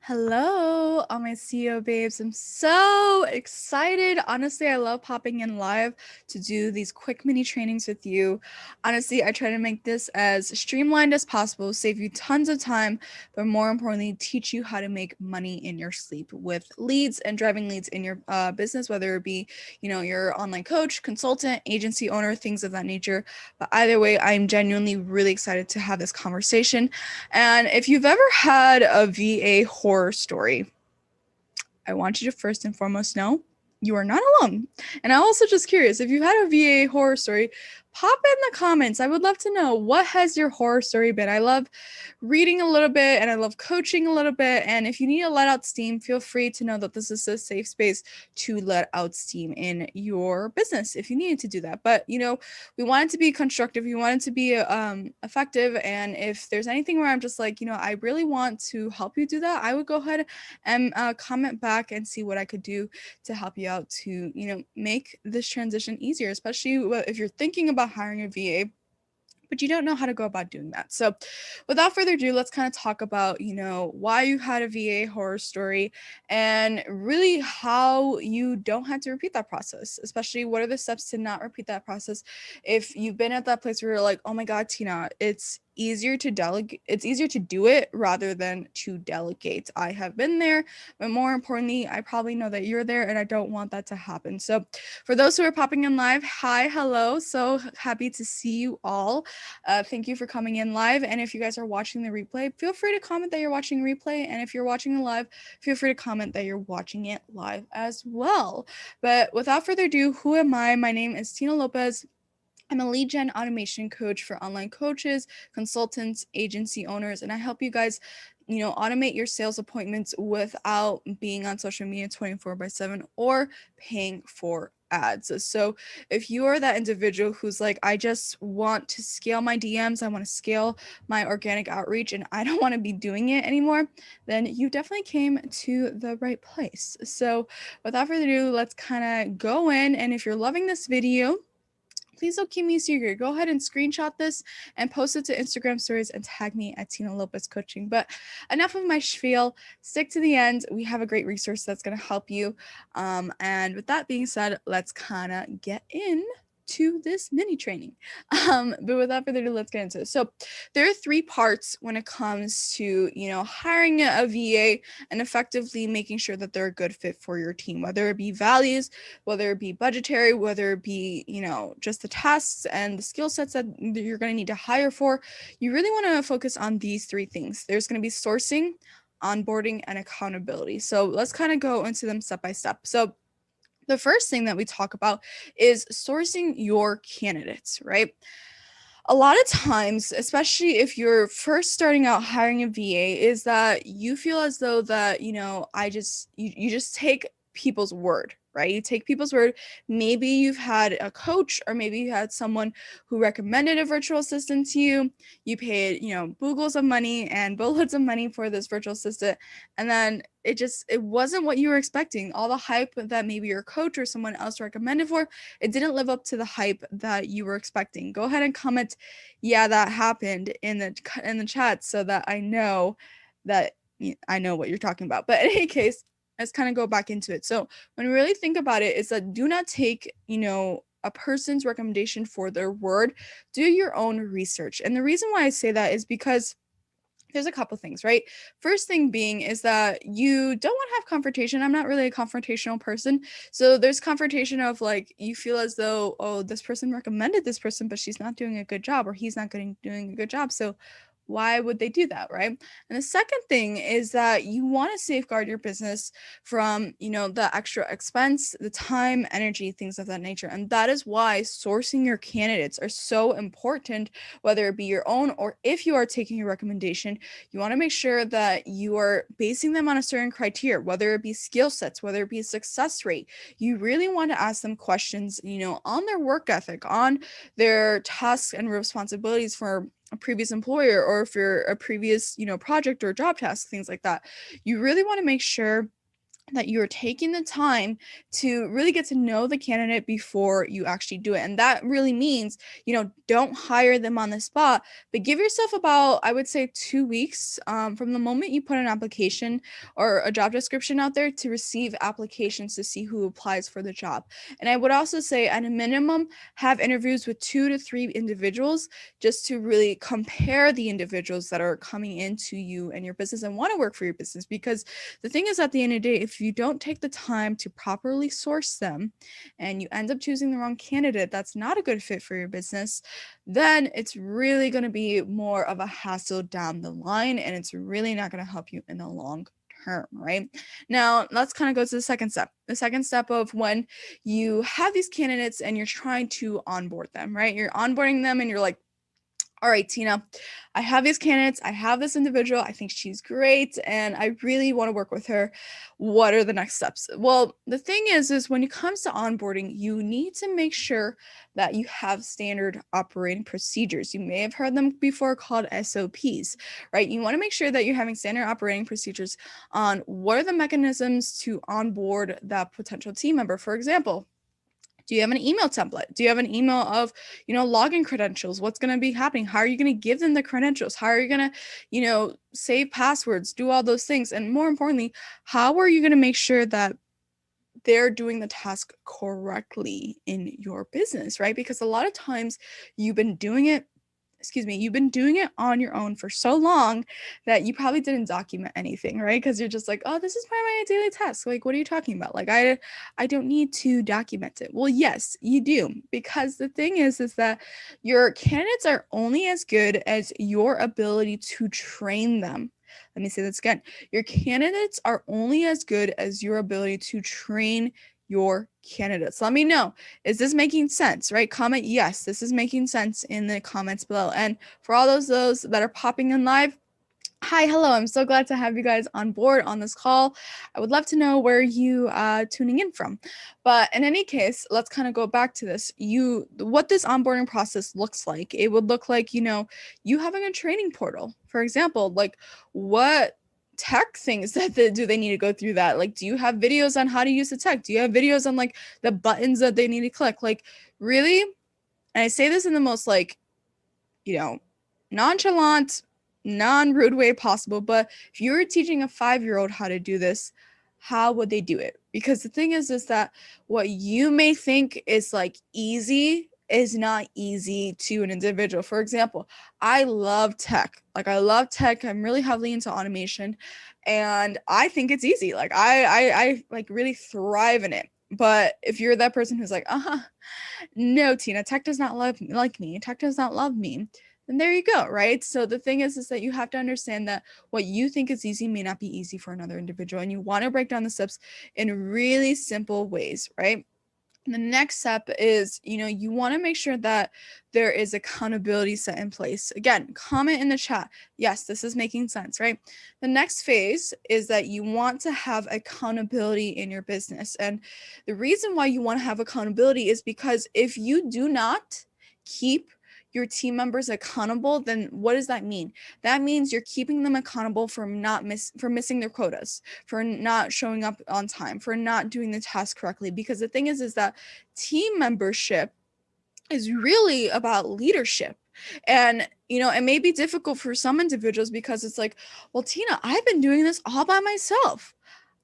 Hello, all my CEO babes. I'm so excited. Honestly, I love popping in live to do these quick mini trainings with you. Honestly, I try to make this as streamlined as possible, save you tons of time, but more importantly, teach you how to make money in your sleep with leads and driving leads in your business, whether it be, your online coach, consultant, agency owner, things of that nature. But either way, I'm genuinely really excited to have this conversation. And if you've ever had a VA horror story, I want you to first and foremost know you are not alone. And I'm also just curious if you've had a VA horror story, pop in the comments. I would love to know, what has your horror story been? I love reading a little bit and I love coaching a little bit. And if you need to let out steam, feel free to know that this is a safe space to let out steam in your business if you needed to do that. But, we want it to be constructive. We want it to be effective. And if there's anything where I'm just like, I really want to help you do that, I would go ahead and comment back and see what I could do to help you out to, make this transition easier, especially if you're thinking about hiring a VA, but you don't know how to go about doing that. So without further ado, let's kind of talk about, why you had a VA horror story and really how you don't have to repeat that process, especially what are the steps to not repeat that process. If you've been at that place where you're like, oh my God, Tina, it's easier to delegate. It's easier to do it rather than to delegate. I have been there, but more importantly, I probably know that you're there and I don't want that to happen. So for those who are popping in live, hi, hello. So happy to see you all. Thank you for coming in live. And if you guys are watching the replay, feel free to comment that you're watching replay. And if you're watching it live, feel free to comment that you're watching it live as well. But without further ado, who am I? My name is Tina Lopez. I'm a lead gen automation coach for online coaches, consultants, agency owners, and I help you guys, automate your sales appointments without being on social media 24/7 or paying for ads. So if you are that individual who's like, I just want to scale my DMs, I want to scale my organic outreach, and I don't want to be doing it anymore, then you definitely came to the right place. So without further ado, let's kind of go in. And if you're loving this video, please don't keep me a secret. Go ahead and screenshot this and post it to Instagram stories and tag me at Tina Lopez Coaching. But enough of my spiel. Stick to the end. We have a great resource that's going to help you. And with that being said, let's kind of get in to this mini training. But without further ado, let's get into it. So there are three parts when it comes to, hiring a VA and effectively making sure that they're a good fit for your team, whether it be values, whether it be budgetary, whether it be, just the tasks and the skill sets that you're going to need to hire for. You really want to focus on these three things. There's going to be sourcing, onboarding, and accountability. So let's kind of go into them step by step. So the first thing that we talk about is sourcing your candidates, right? A lot of times, especially if you're first starting out hiring a VA, is that you feel as though that, you just take people's word, right? You take people's word. Maybe you've had a coach or maybe you had someone who recommended a virtual assistant to you. You paid, boogles of money and boatloads of money for this virtual assistant. And then it wasn't what you were expecting. All the hype that maybe your coach or someone else recommended for, it didn't live up to the hype that you were expecting. Go ahead and comment, yeah, that happened in the chat so that I know what you're talking about. But in any case, let's kind of go back into it. So when we really think about it, is that do not take, a person's recommendation for their word. Do your own research. And the reason why I say that is because there's a couple things, right? First thing being is that you don't want to have confrontation. I'm not really a confrontational person. So there's confrontation of like, you feel as though, oh, this person recommended this person, but she's not doing a good job or he's not doing a good job. So why would they do that, right? And the second thing is that you want to safeguard your business from, the extra expense, the time, energy, things of that nature. And that is why sourcing your candidates are so important, whether it be your own or if you are taking a recommendation, you want to make sure that you are basing them on a certain criteria, whether it be skill sets, whether it be success rate. You really want to ask them questions, on their work ethic, on their tasks and responsibilities for a previous employer, or if you're a previous, project or job task, things like that. You really want to make sure that you're taking the time to really get to know the candidate before you actually do it. And that really means, don't hire them on the spot, but give yourself about, I would say, 2 weeks from the moment you put an application or a job description out there to receive applications to see who applies for the job. And I would also say, at a minimum, have interviews with 2 to 3 individuals just to really compare the individuals that are coming into you and your business and want to work for your business. Because the thing is, at the end of the day, if you don't take the time to properly source them and you end up choosing the wrong candidate that's not a good fit for your business, then it's really going to be more of a hassle down the line, and it's really not going to help you in the long term, right? Now, let's kind of go to the second step. The second step of when you have these candidates and you're trying to onboard them, right? You're onboarding them and you're like, all right, Tina, I have these candidates. I have this individual. I think she's great, and I really want to work with her. What are the next steps? Well, the thing is when it comes to onboarding, you need to make sure that you have standard operating procedures. You may have heard them before, called SOPs, right? You want to make sure that you're having standard operating procedures on what are the mechanisms to onboard that potential team member. For example, do you have an email template? Do you have an email of, login credentials? What's going to be happening? How are you going to give them the credentials? How are you going to, save passwords, do all those things? And more importantly, how are you going to make sure that they're doing the task correctly in your business, right? Because a lot of times you've been doing it on your own for so long that you probably didn't document anything, right? Because you're just like, oh, this is part of my daily task. Like, what are you talking about? Like, I don't need to document it. Well, yes, you do. Because the thing is that your candidates are only as good as your ability to train them. Let me say this again. Your candidates are only as good as your ability to train your candidates. Let me know, is this making sense, right? Comment yes, this is making sense in the comments below. And for all those that are popping in live, hi, hello, I'm so glad to have you guys on board on this call. I would love to know where you tuning in from. But in any case, let's kind of go back to this. What this onboarding process looks like. It would look like, you having a training portal. For example, like, what tech things do they need to go through that? Like, do you have videos on how to use the tech? Do you have videos on like the buttons that they need to click? Like, really? And I say this in the most like, nonchalant, non-rude way possible, but if you were teaching a 5-year-old how to do this, how would they do it? Because the thing is that what you may think is like easy is not easy to an individual. For example, I love tech. Like, I love tech. I'm really heavily into automation, and I think it's easy. Like, I like really thrive in it. But if you're that person who's like, no, Tina, tech does not like me. Tech does not love me. Then there you go, right? So the thing is that you have to understand that what you think is easy may not be easy for another individual. And you want to break down the steps in really simple ways, right? The next step is, you want to make sure that there is accountability set in place. Again, comment in the chat. Yes, this is making sense, right? The next phase is that you want to have accountability in your business. And the reason why you want to have accountability is because if you do not keep your team members accountable, then what does that mean? That means you're keeping them accountable for missing their quotas, for not showing up on time, for not doing the task correctly. Because the thing is that team membership is really about leadership. And, it may be difficult for some individuals because it's like, well, Tina, I've been doing this all by myself.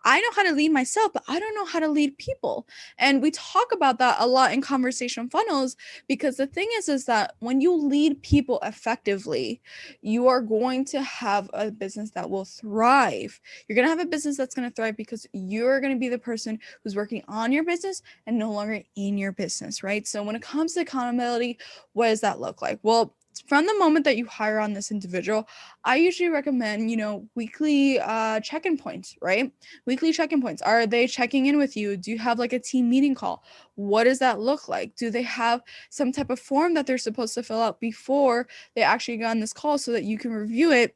I know how to lead myself, but I don't know how to lead people. And we talk about that a lot in conversation funnels, because the thing is that when you lead people effectively, you are going to have a business that will thrive. You're going to have a business that's going to thrive because you're going to be the person who's working on your business and no longer in your business, right? So when it comes to accountability, what does that look like? Well, from the moment that you hire on this individual, I usually recommend, weekly check-in points, right? Weekly check-in points. Are they checking in with you? Do you have like a team meeting call? What does that look like? Do they have some type of form that they're supposed to fill out before they actually go on this call so that you can review it?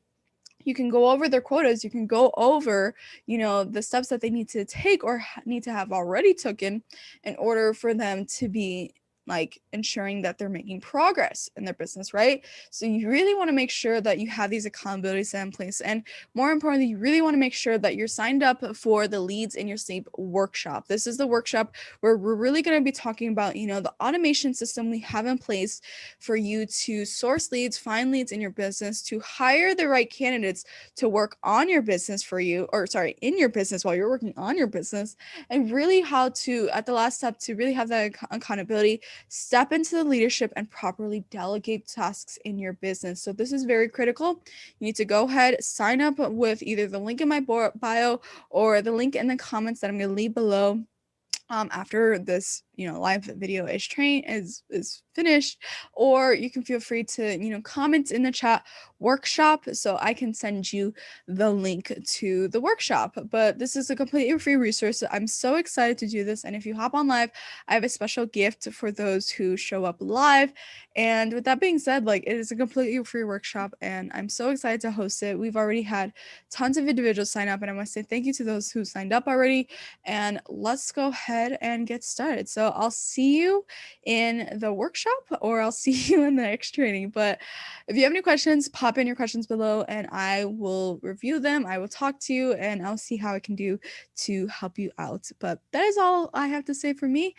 You can go over their quotas. You can go over, the steps that they need to take or need to have already taken in order for them to be like ensuring that they're making progress in their business, right? So you really want to make sure that you have these accountabilities set in place. And more importantly, you really want to make sure that you're signed up for the Leads in Your Sleep workshop. This is the workshop where we're really going to be talking about, the automation system we have in place for you to source leads, find leads in your business, to hire the right candidates to work on your business for you, or sorry, in your business while you're working on your business, and really how to, at the last step, to really have that accountability, step into the leadership and properly delegate tasks in your business. So this is very critical. You need to go ahead, sign up with either the link in my bio or the link in the comments that I'm going to leave below after this live video is finished, or you can feel free to comment in the chat workshop so I can send you the link to the workshop. But this is a completely free resource. I'm so excited to do this, and if you hop on live, I have a special gift for those who show up live. And with that being said, like, it is a completely free workshop and I'm so excited to host it. We've already had tons of individuals sign up, and I must say thank you to those who signed up already. And let's go ahead and get started. So I'll see you in the workshop, or I'll see you in the next training. But if you have any questions, pop in your questions below and I will review them. I will talk to you and I'll see how I can do to help you out. But that is all I have to say for me.